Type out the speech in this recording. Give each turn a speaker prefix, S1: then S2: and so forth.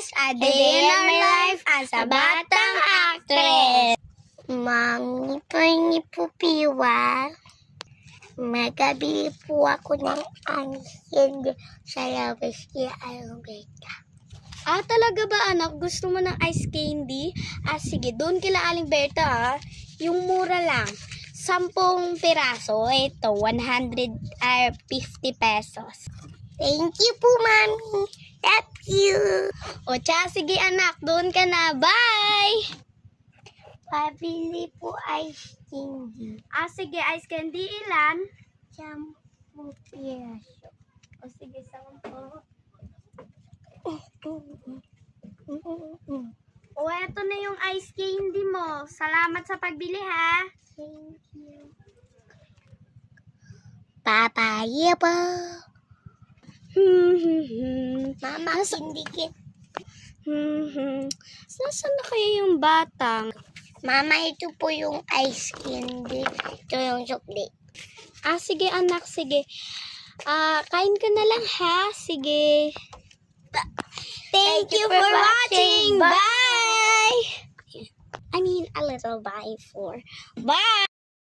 S1: guys! A day in our life as a batang actress!
S2: Mami, pahingi po piwa. Magabili po ako ng candy sa labas kay Alberta.
S1: Talaga ba anak? Gusto mo ng ice candy? Sige, doon kila Aling Berta yung mura lang. 10 piraso. Ito, 150 pesos.
S2: Thank you po, Mami. Love you.
S1: Sige anak, doon ka na. Bye!
S2: Pabili po ice candy.
S1: Sige, ice candy ilan?
S2: 10 piraso.
S1: Sige, 10. Eto na yung ice candy mo. Salamat sa pagbili ha.
S2: Thank you. Papaya po. Mama, sindikit.
S1: Nasaan na kaya yung batang?
S2: Mama, ito po yung ice candy. Ito yung chocolate.
S1: Sige anak, sige. Kain ka na lang ha. Sige.
S2: Thank you for watching.
S1: Bye! I mean, a little bye for. Bye!